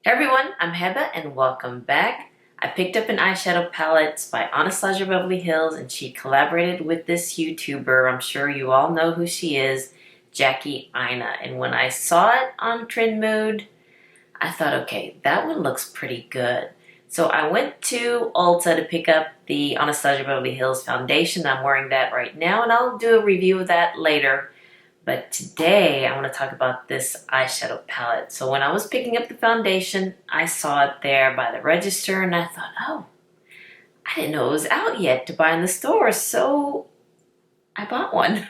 Everyone, I'm Heba and welcome back. I picked up an eyeshadow palette by Anastasia Beverly Hills and she collaborated with this YouTuber. I'm sure you all know who she is, Jackie Aina. And when I saw it on Trend Mood, I thought, okay, that one looks pretty good. So I went to Ulta to pick up the Anastasia Beverly Hills foundation. I'm wearing that right now and I'll do a review of that later. But today I want to talk about this eyeshadow palette. So when I was picking up the foundation, I saw it there by the register and I thought, oh, I didn't know it was out yet to buy in the store. So I bought one.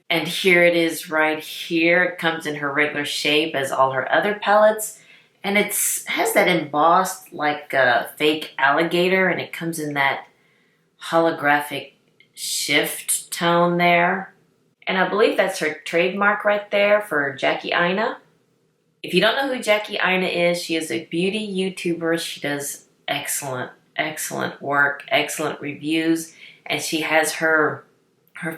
And here it is right here. It comes in her regular shape as all her other palettes. And it has that embossed like a fake alligator and it comes in that holographic shift tone there. And I believe that's her trademark right there for Jackie Aina. If you don't know who Jackie Aina is, she is a beauty YouTuber. She does excellent work, excellent reviews. And she has her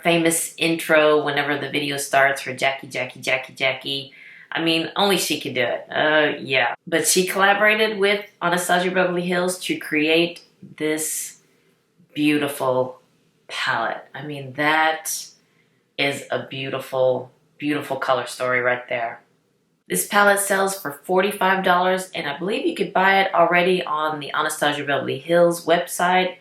famous intro whenever the video starts, her Jackie. I mean, only she can do it. Yeah. But she collaborated with Anastasia Beverly Hills to create this beautiful palette. I mean, that is a beautiful color story right there. This palette sells for $45 and I believe you could buy it already on the Anastasia Beverly Hills website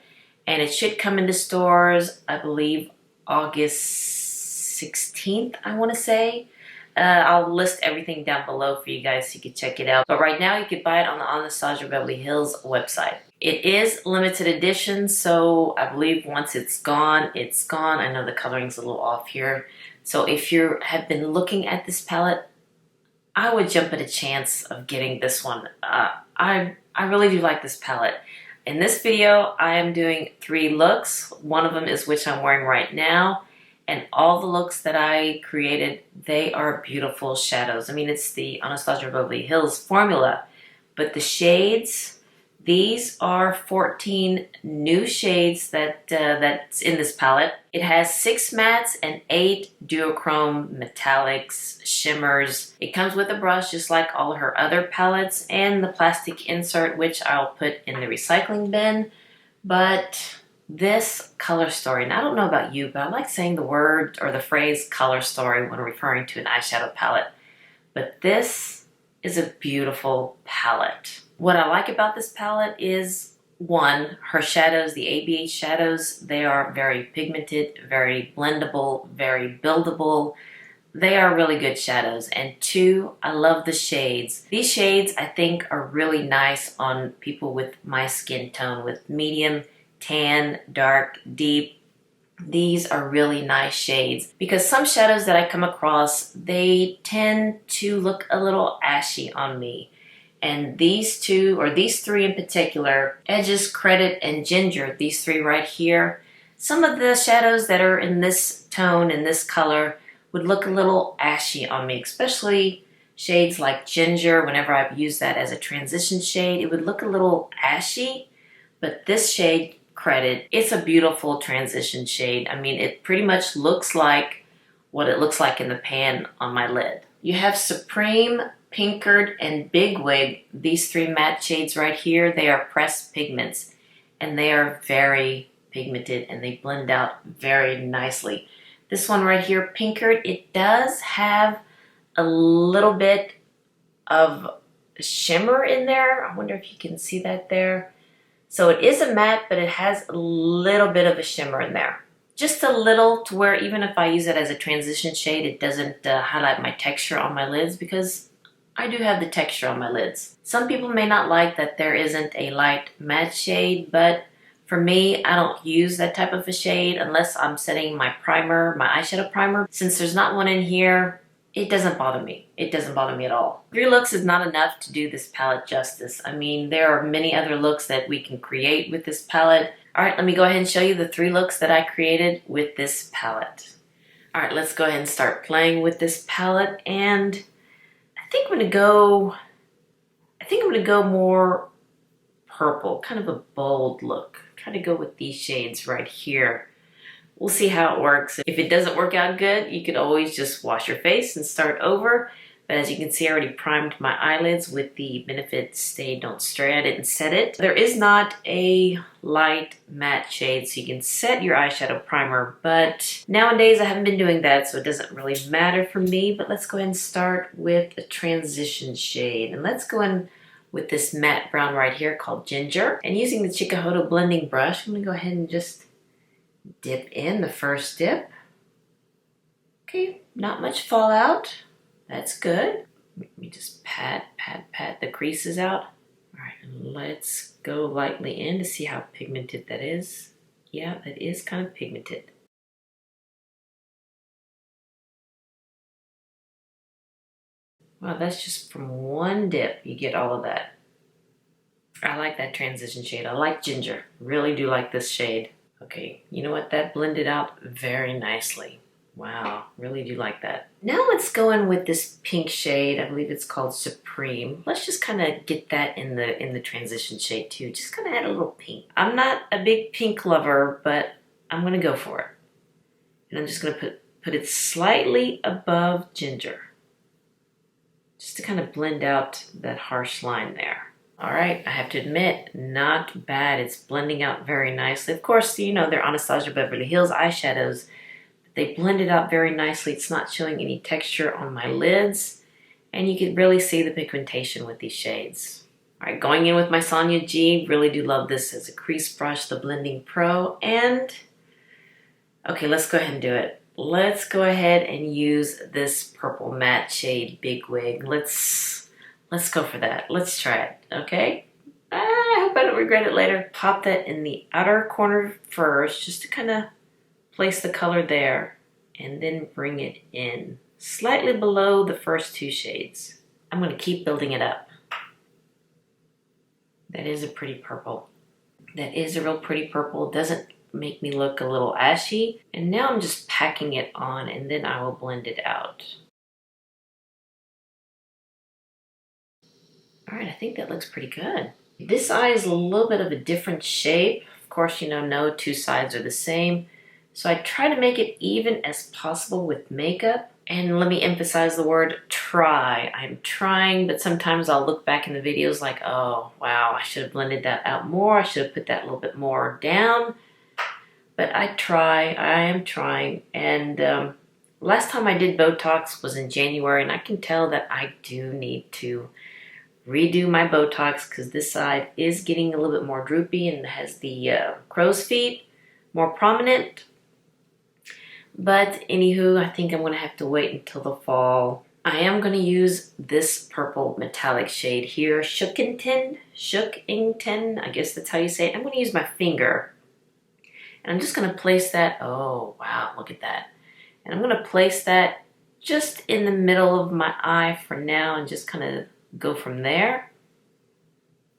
and it should come into stores, I believe, August 16th, I want to say. I'll list everything down below for you guys so you can check it out. But right now you could buy it on the Anastasia Beverly Hills website. It is limited edition, so I believe once it's gone, it's gone. I know the coloring's a little off here. So if you have been looking at this palette, I would jump at a chance of getting this one. I really do like this palette. In this video, I am doing 3 looks. One of them is which I'm wearing right now. And all the looks that I created, they are beautiful shadows. I mean, it's the Anastasia Beverly Hills formula. But the shades, these are 14 new shades that's in this palette. It has 6 mattes and 8 duochrome metallics, shimmers. It comes with a brush just like all her other palettes and the plastic insert, which I'll put in the recycling bin. But this color story, and I don't know about you, but I like saying the word or the phrase color story when referring to an eyeshadow palette. But this is a beautiful palette. What I like about this palette is, one, her shadows, the ABH shadows, they are very pigmented, very blendable, very buildable. They are really good shadows. And 2, I love the shades. These shades I think are really nice on people with my skin tone, with medium, tan, dark, deep. These are really nice shades because some shadows that I come across, they tend to look a little ashy on me. And these 2, or these 3 in particular, Edges, Credit, and Ginger, these 3 right here, some of the shadows that are in this tone, in this color, would look a little ashy on me, especially shades like Ginger. Whenever I've used that as a transition shade, it would look a little ashy. But this shade, Credit, it's a beautiful transition shade. I mean, it pretty much looks like what it looks like in the pan on my lid. You have Supreme, Pinkard, and Big Wig. These 3 matte shades right here, they are pressed pigments. And they are very pigmented and they blend out very nicely. This one right here, Pinkard, it does have a little bit of shimmer in there. I wonder if you can see that there. So it is a matte, but it has a little bit of a shimmer in there. Just a little, to where even if I use it as a transition shade, it doesn't highlight my texture on my lids because I do have the texture on my lids. Some people may not like that there isn't a light matte shade, but for me, I don't use that type of a shade unless I'm setting my primer, my eyeshadow primer. Since there's not one in here, it doesn't bother me. It doesn't bother me at all. 3 looks is not enough to do this palette justice. I mean, there are many other looks that we can create with this palette. All right, let me go ahead and show you the 3 looks that I created with this palette. All right, let's go ahead and start playing with this palette. And I think I'm gonna go more purple, kind of a bold look. Try to go with these shades right here. We'll see how it works. If it doesn't work out good, you could always just wash your face and start over. But as you can see, I already primed my eyelids with the Benefit Stay Don't Stray. I didn't set it. There is not a light matte shade, so you can set your eyeshadow primer, but nowadays I haven't been doing that, so it doesn't really matter for me. But let's go ahead and start with a transition shade. And let's go in with this matte brown right here called Ginger. And using the Chikuhodo blending brush, I'm gonna go ahead and just dip in the first dip. Okay, not much fallout. That's good. Let me just pat the creases out. All right, and let's go lightly in to see how pigmented that is. Yeah, that is kind of pigmented. Wow, that's just from one dip, you get all of that. I like that transition shade. I like Ginger. Really do like this shade. Okay, you know what? That blended out very nicely. Wow, really do like that. Now let's go in with this pink shade. I believe it's called Supreme. Let's just kind of get that in the transition shade too. Just kind of add a little pink. I'm not a big pink lover, but I'm gonna go for it. And I'm just gonna put it slightly above Ginger, just to kind of blend out that harsh line there. All right, I have to admit, not bad. It's blending out very nicely. Of course, you know, they're Anastasia Beverly Hills eyeshadows. They blend it out very nicely. It's not showing any texture on my lids. And you can really see the pigmentation with these shades. All right, going in with my Sonia G. Really do love this as a crease brush, the Blending Pro. And, okay, let's go ahead and do it. Let's go ahead and use this purple matte shade Big Wig. Let's go for that. Let's try it, okay? I hope I don't regret it later. Pop that in the outer corner first, just to kind of place the color there, and then bring it in slightly below the first two shades. I'm going to keep building it up. That is a pretty purple. That is a real pretty purple. Doesn't make me look a little ashy. And now I'm just packing it on, and then I will blend it out. All right, I think that looks pretty good. This eye is a little bit of a different shape. Of course, you know, no two sides are the same. So I try to make it even as possible with makeup. And let me emphasize the word try. I'm trying, but sometimes I'll look back in the videos like, oh, wow, I should have blended that out more. I should have put that a little bit more down. But I am trying. And last time I did Botox was in January, and I can tell that I do need to redo my Botox because this side is getting a little bit more droopy and has the crow's feet more prominent. But anywho, I think I'm going to have to wait until the fall. I am going to use this purple metallic shade here, Shookington, I guess that's how you say it. I'm going to use my finger. And I'm just going to place that, oh wow, look at that. And I'm going to place that just in the middle of my eye for now and just kind of go from there.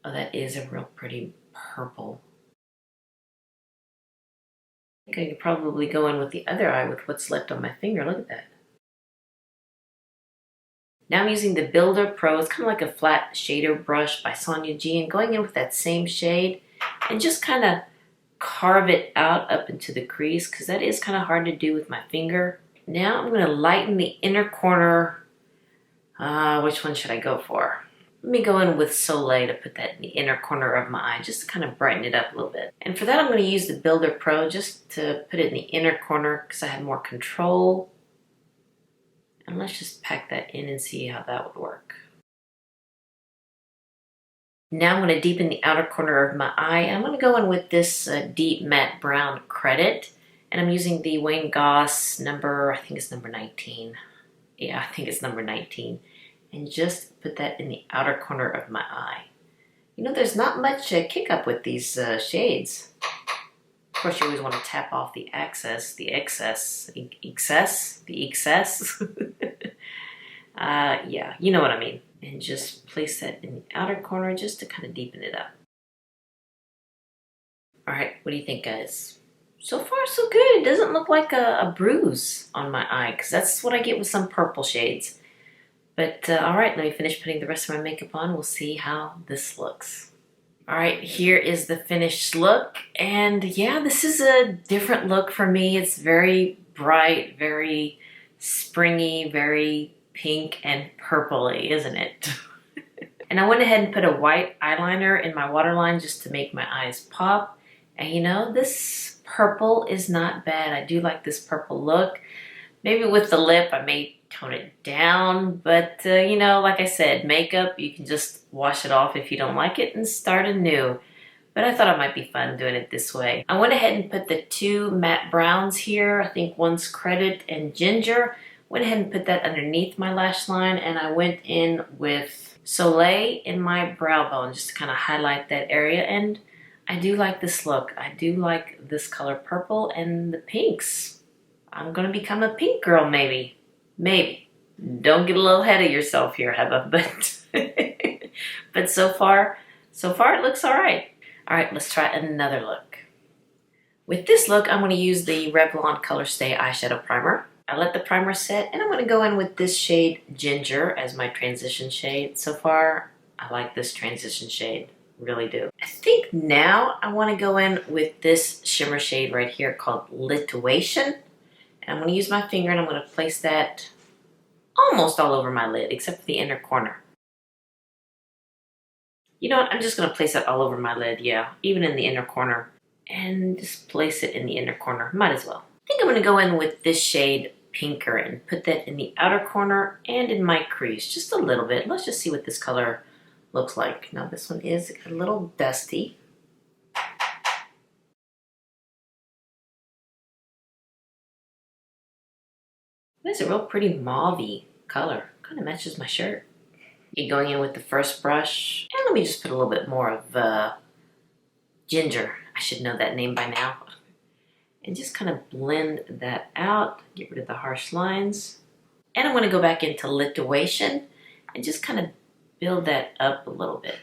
Oh, that is a real pretty purple. I think I could probably go in with the other eye with what's left on my finger. Look at that. Now I'm using the Builder Pro. It's kind of like a flat shader brush by Sonia G, and going in with that same shade and just kind of carve it out up into the crease because that is kind of hard to do with my finger. Now I'm going to lighten the inner corner. Which one should I go for? Let me go in with Soleil to put that in the inner corner of my eye, just to kind of brighten it up a little bit. And for that, I'm going to use the Builder Pro just to put it in the inner corner because I have more control. And let's just pack that in and see how that would work. Now I'm going to deepen the outer corner of my eye. And I'm going to go in with this deep matte brown credit. And I'm using the Wayne Goss number, I think it's number 19. Yeah, I think it's number 19. And just put that in the outer corner of my eye. You know, there's not much kick up with these shades. Of course, you always want to tap off the excess. Yeah, you know what I mean. And just place that in the outer corner just to kind of deepen it up. All right, what do you think, guys? So far, so good. It doesn't look like a bruise on my eye because that's what I get with some purple shades. But all right, let me finish putting the rest of my makeup on. We'll see how this looks. All right, here is the finished look. And yeah, this is a different look for me. It's very bright, very springy, very pink and purpley, isn't it? And I went ahead and put a white eyeliner in my waterline just to make my eyes pop. And you know, this purple is not bad. I do like this purple look. Maybe with the lip, I may tone it down. But, you know, like I said, makeup, you can just wash it off if you don't like it and start anew. But I thought it might be fun doing it this way. I went ahead and put the two matte browns here. I think one's Credit and Ginger. Went ahead and put that underneath my lash line. And I went in with Soleil in my brow bone just to kind of highlight that area. And I do like this look. I do like this color purple and the pinks. I'm going to become a pink girl maybe. Maybe. Don't get a little ahead of yourself here, Heba. But so far it looks all right. All right, let's try another look. With this look, I'm going to use the Revlon Color Stay eyeshadow primer. I let the primer set, and I'm going to go in with this shade Ginger as my transition shade. So far, I like this transition shade, really do. I think now I want to go in with this shimmer shade right here called Lituation. And I'm going to use my finger, and I'm going to place that almost all over my lid, except for the inner corner. You know what, I'm just going to place that all over my lid, yeah, even in the inner corner. And just place it in the inner corner, might as well. I think I'm going to go in with this shade Pinker and put that in the outer corner and in my crease, just a little bit. Let's just see what this color looks like. Now this one is a little dusty. It's a real pretty mauve-y color, kind of matches my shirt. Going in with the first brush, and let me just put a little bit more of Ginger. I should know that name by now. And just kind of blend that out, get rid of the harsh lines. And I'm going to go back into Lituation and just kind of build that up a little bit.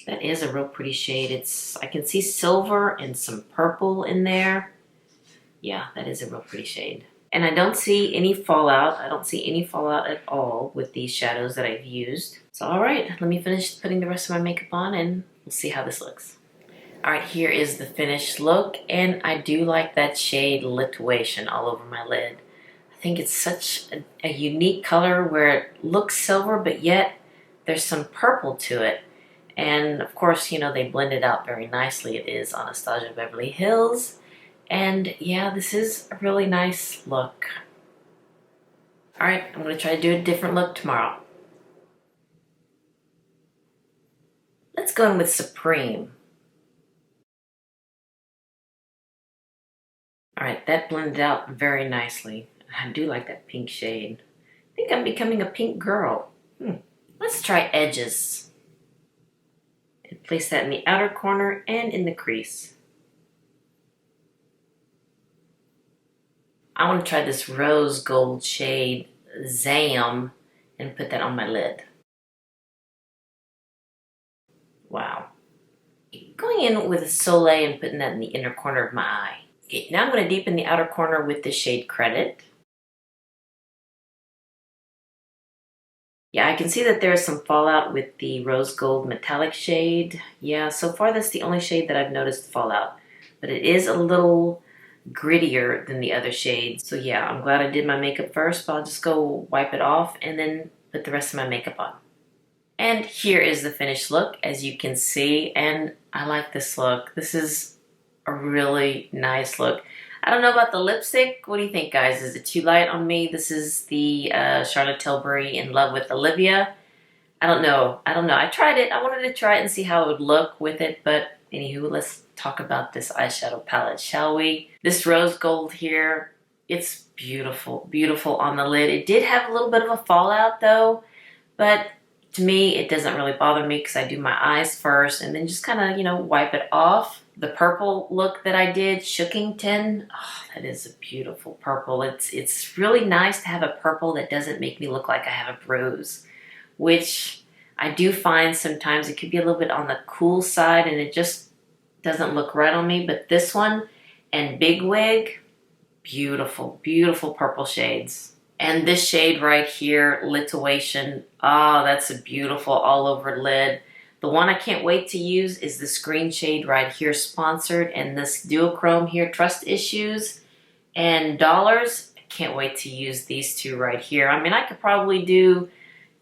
That is a real pretty shade. I can see silver and some purple in there. Yeah, that is a real pretty shade. And I don't see any fallout. I don't see any fallout at all with these shadows that I've used. So all right, let me finish putting the rest of my makeup on and we'll see how this looks. All right, here is the finished look. And I do like that shade Lituation all over my lid. I think it's such a unique color where it looks silver, but yet there's some purple to it. And of course, you know, they blend it out very nicely. It is Anastasia Beverly Hills. And yeah, this is a really nice look. All right, I'm going to try to do a different look tomorrow. Let's go in with Supreme. All right, that blended out very nicely. I do like that pink shade. I think I'm becoming a pink girl. Let's try Edges. And place that in the outer corner and in the crease. I want to try this rose gold shade Zam and put that on my lid. Wow. Going in with Soleil and putting that in the inner corner of my eye. Okay, now I'm going to deepen the outer corner with the shade Credit. Yeah, I can see that there's some fallout with the rose gold metallic shade. Yeah, so far that's the only shade that I've noticed fallout. But it is a little grittier than the other shades. So yeah, I'm glad I did my makeup first, but I'll just go wipe it off and then put the rest of my makeup on. And here is the finished look, as you can see, and I like this look. This is a really nice look. I don't know about the lipstick. What do you think, guys? Is it too light on me? This is the Charlotte Tilbury In Love with Olivia. I don't know. I tried it. I wanted to try it and see how it would look with it, but anywho, let's talk about this eyeshadow palette, shall we? This rose gold here, it's beautiful, beautiful on the lid. It did have a little bit of a fallout though, but to me, it doesn't really bother me because I do my eyes first and then just kind of, you know, wipe it off. The purple look that I did, Shookington, oh, that is a beautiful purple. It's really nice to have a purple that doesn't make me look like I have a bruise, which I do find sometimes it could be a little bit on the cool side and it just doesn't look right on me. But this one and Big Wig, beautiful, beautiful purple shades. And this shade right here, Lituation, oh, that's a beautiful all over lid. The one I can't wait to use is this green shade right here, Sponsored, and this duochrome here, Trust Issues. And dollars, can't wait to use these two right here. I mean, I could probably do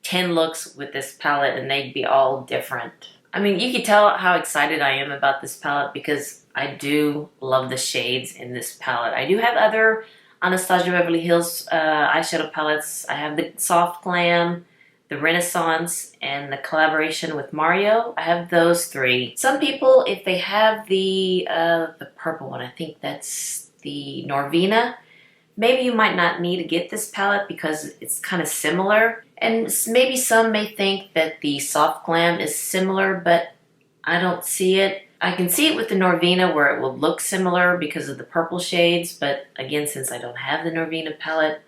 10 looks with this palette and they'd be all different. I mean, you can tell how excited I am about this palette because I do love the shades in this palette. I do have other Anastasia Beverly Hills eyeshadow palettes. I have the Soft Glam, the Renaissance, and the collaboration with Mario. I have those three. Some people, if they have the purple one, I think that's the Norvina, maybe you might not need to get this palette because it's kind of similar. And maybe some may think that the Soft Glam is similar, but I don't see it. I can see it with the Norvina where it will look similar because of the purple shades, but again, since I don't have the Norvina palette,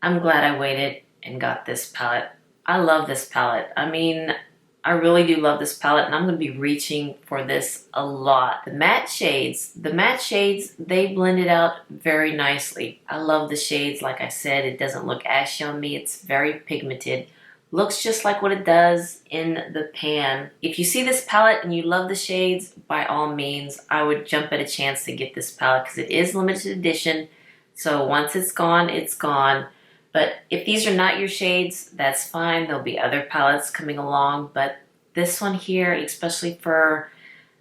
I'm glad I waited and got this palette. I love this palette. I mean, I really do love this palette, and I'm going to be reaching for this a lot. The matte shades, they blend it out very nicely. I love the shades. Like I said, it doesn't look ashy on me. It's very pigmented. Looks just like what it does in the pan. If you see this palette and you love the shades, by all means, I would jump at a chance to get this palette because it is limited edition. So once it's gone, it's gone. But if these are not your shades, that's fine. There'll be other palettes coming along. But this one here, especially for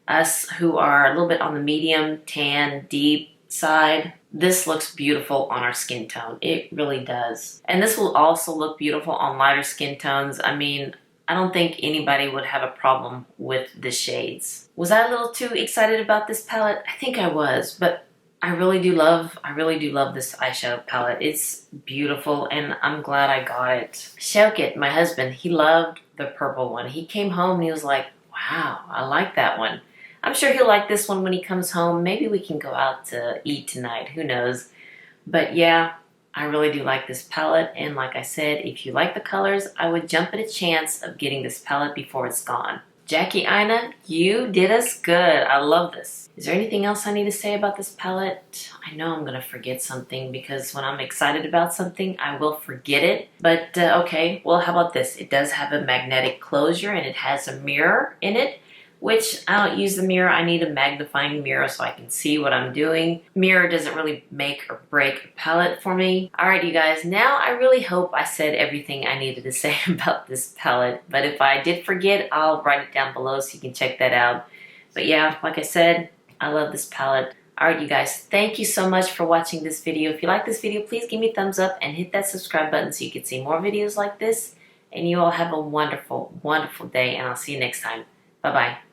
us who are a little bit on the medium, tan, deep side, this looks beautiful on our skin tone. It really does. And this will also look beautiful on lighter skin tones. I mean, I don't think anybody would have a problem with the shades. Was I a little too excited about this palette? I think I was, but I really do love this eyeshadow palette. It's beautiful and I'm glad I got it. Shaukat, my husband, he loved the purple one. He came home and he was like, wow, I like that one. I'm sure he'll like this one when he comes home. Maybe we can go out to eat tonight, who knows. But yeah, I really do like this palette. And like I said, if you like the colors, I would jump at a chance of getting this palette before it's gone. Jackie Aina, you did us good. I love this. Is there anything else I need to say about this palette? I know I'm going to forget something because when I'm excited about something, I will forget it. But okay, well, how about this? It does have a magnetic closure and it has a mirror in it, which I don't use the mirror. I need a magnifying mirror so I can see what I'm doing. Mirror doesn't really make or break a palette for me. Alright, you guys, now I really hope I said everything I needed to say about this palette. But if I did forget, I'll write it down below so you can check that out. But yeah, like I said, I love this palette. Alright, you guys, thank you so much for watching this video. If you like this video, please give me a thumbs up and hit that subscribe button so you can see more videos like this. And you all have a wonderful, wonderful day, and I'll see you next time. Bye-bye.